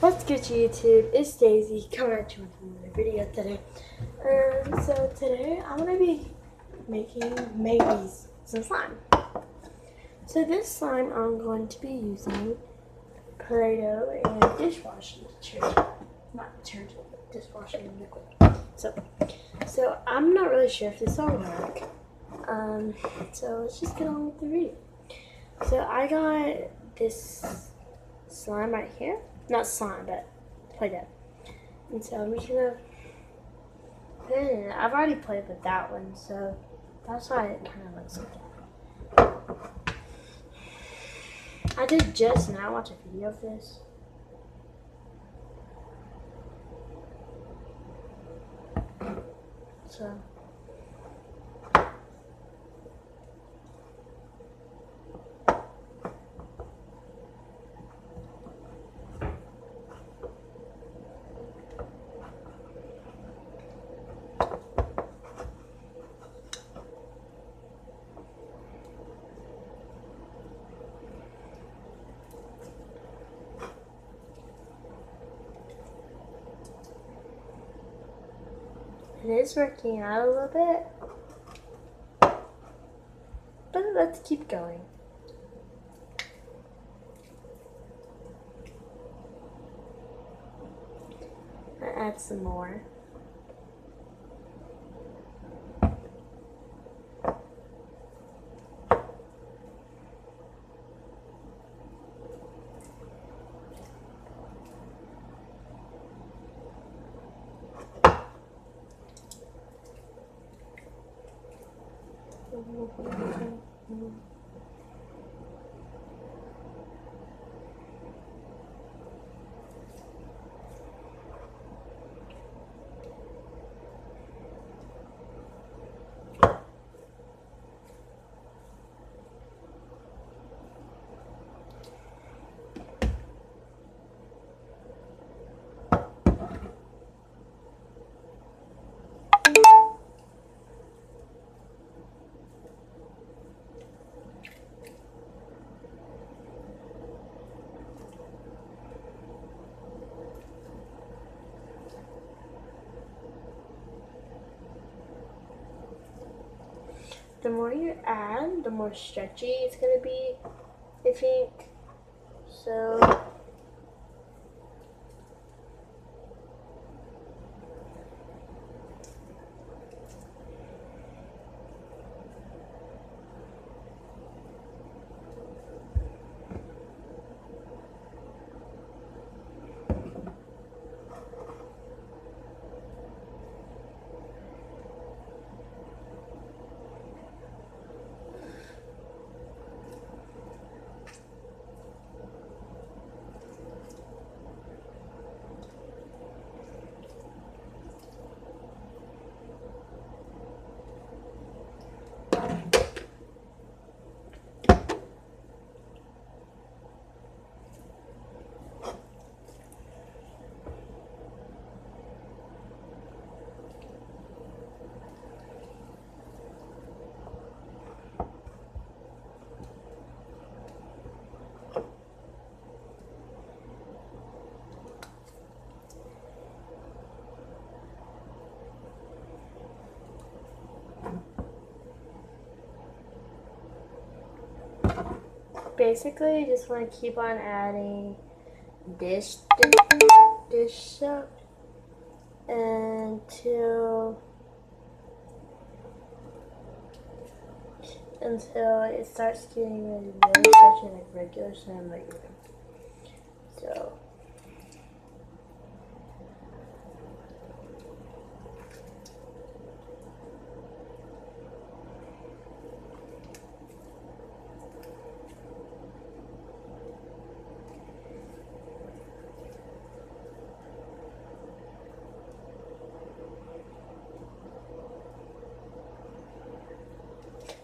What's good, YouTube? It's Daisy coming at you with another video today. So today I'm gonna be making maybe some slime. So this slime I'm going to be using Play-Doh and dishwashing detergent, not detergent, but dishwashing liquid. So I'm not really sure if this will work. So let's just get on with the video. So I got this slime right here. Not slime, but Play-Doh. And so I'm just gonna put it in. I've already played with that one, so that's why it kind of looks like that. I did just now watch a video of this. So it is working out a little bit, but let's keep going. I'll add some more. The more you add, the more stretchy it's gonna be, I think. So basically, you just want to keep on adding dish soap until it starts getting really stretchy like regular slime liquid. So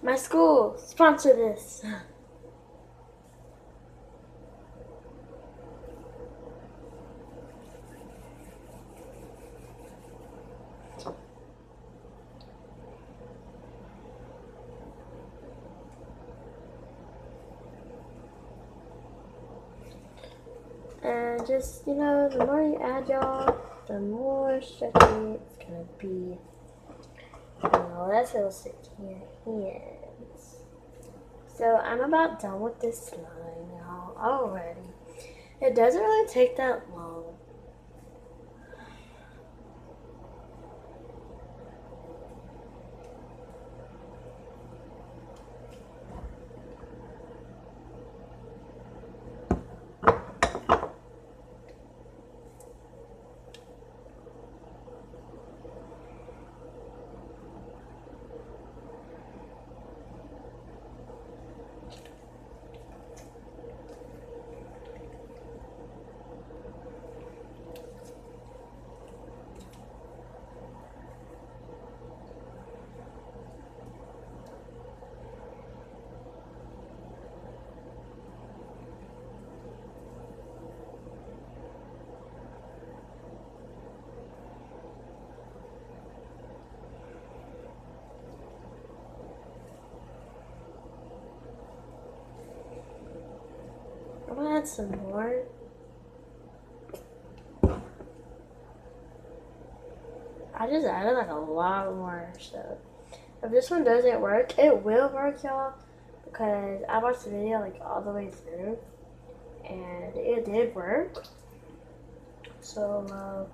my school sponsor this. And just, you know, the more you add, y'all, the more stretchy it's gonna be. That's a little sticky in your hands. So I'm about done with this slime, y'all, already. It doesn't really take that long. I'm gonna add some more. I just added like a lot more stuff. If this one doesn't work, it will work, y'all, because I watched the video like all the way through and it did work. So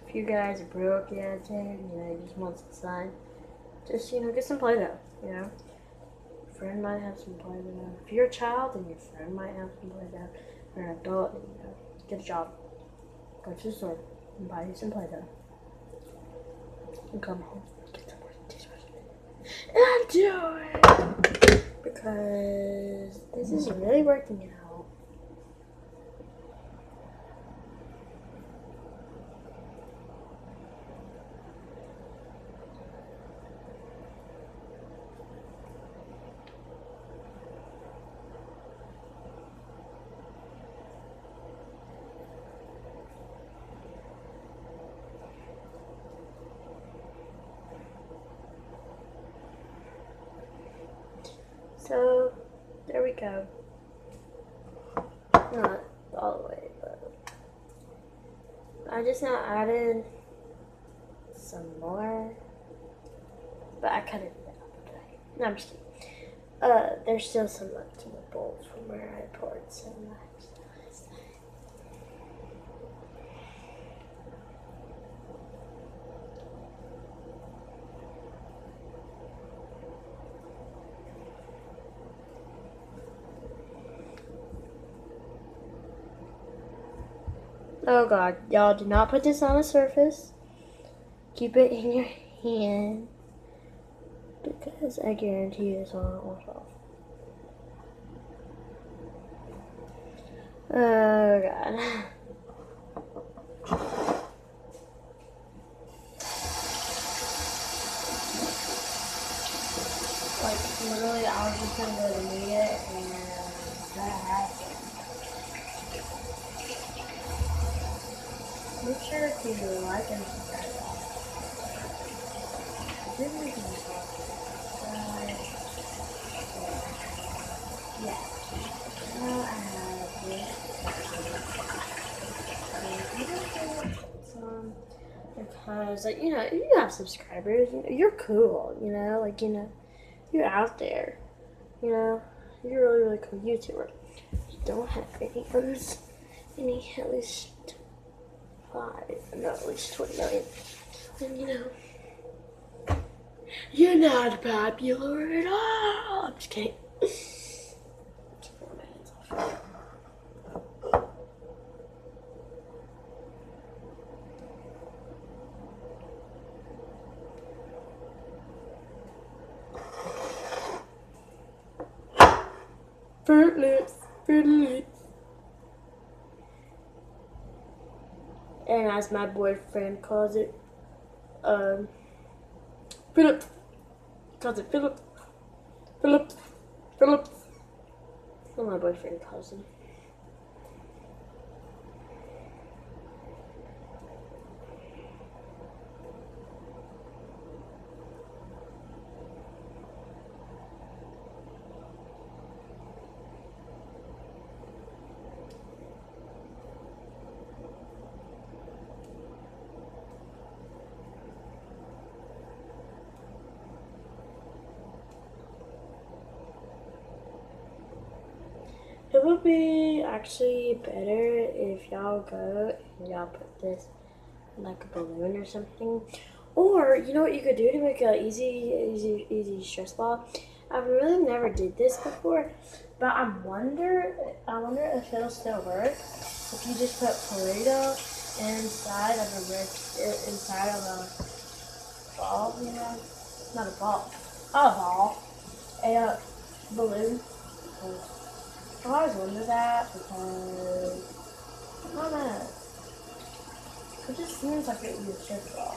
if you guys are broke yet, you just want some sun, just, get some Play-Doh, Your friend might have some Play-Doh. If you're a child, then your friend might have some Play-Doh. If you're an adult, then, get a job. Go to the store and buy you some Play-Doh. And come home, get some more dishwasher. And do it! Because this is really working out. So, there we go. Not all the way, but I just now added some more, but I cut it out. No, I'm just kidding. There's still some left in the bowl from where I poured some last night. Oh god, y'all do not put this on a surface. Keep it in your hand, because I guarantee you this won't wash off. Oh god. Like, literally, I was just gonna go to meet it, and that happened. Make sure to like and subscribe. Yeah. Now I have this. Because, like, you have subscribers. You're cool, you're out there. You're a really, really cool YouTuber. You don't have any others. At least 20 million. And you're not popular at all. I'm just kidding. Fruit Loops. And as my boyfriend calls it, Philip. Calls it Philip. Philip. Philip. That's what my boyfriend calls him. It would be actually better if y'all go and y'all put this in like a balloon or something. Or, you know what you could do to make a easy stress ball? I've really never did this before, but I wonder if it'll still work. If you just put Play-Doh inside of a ball, you know? Not a ball. Not a ball. A balloon. I always wonder that because I don't know. It just seems like it would be a stress ball.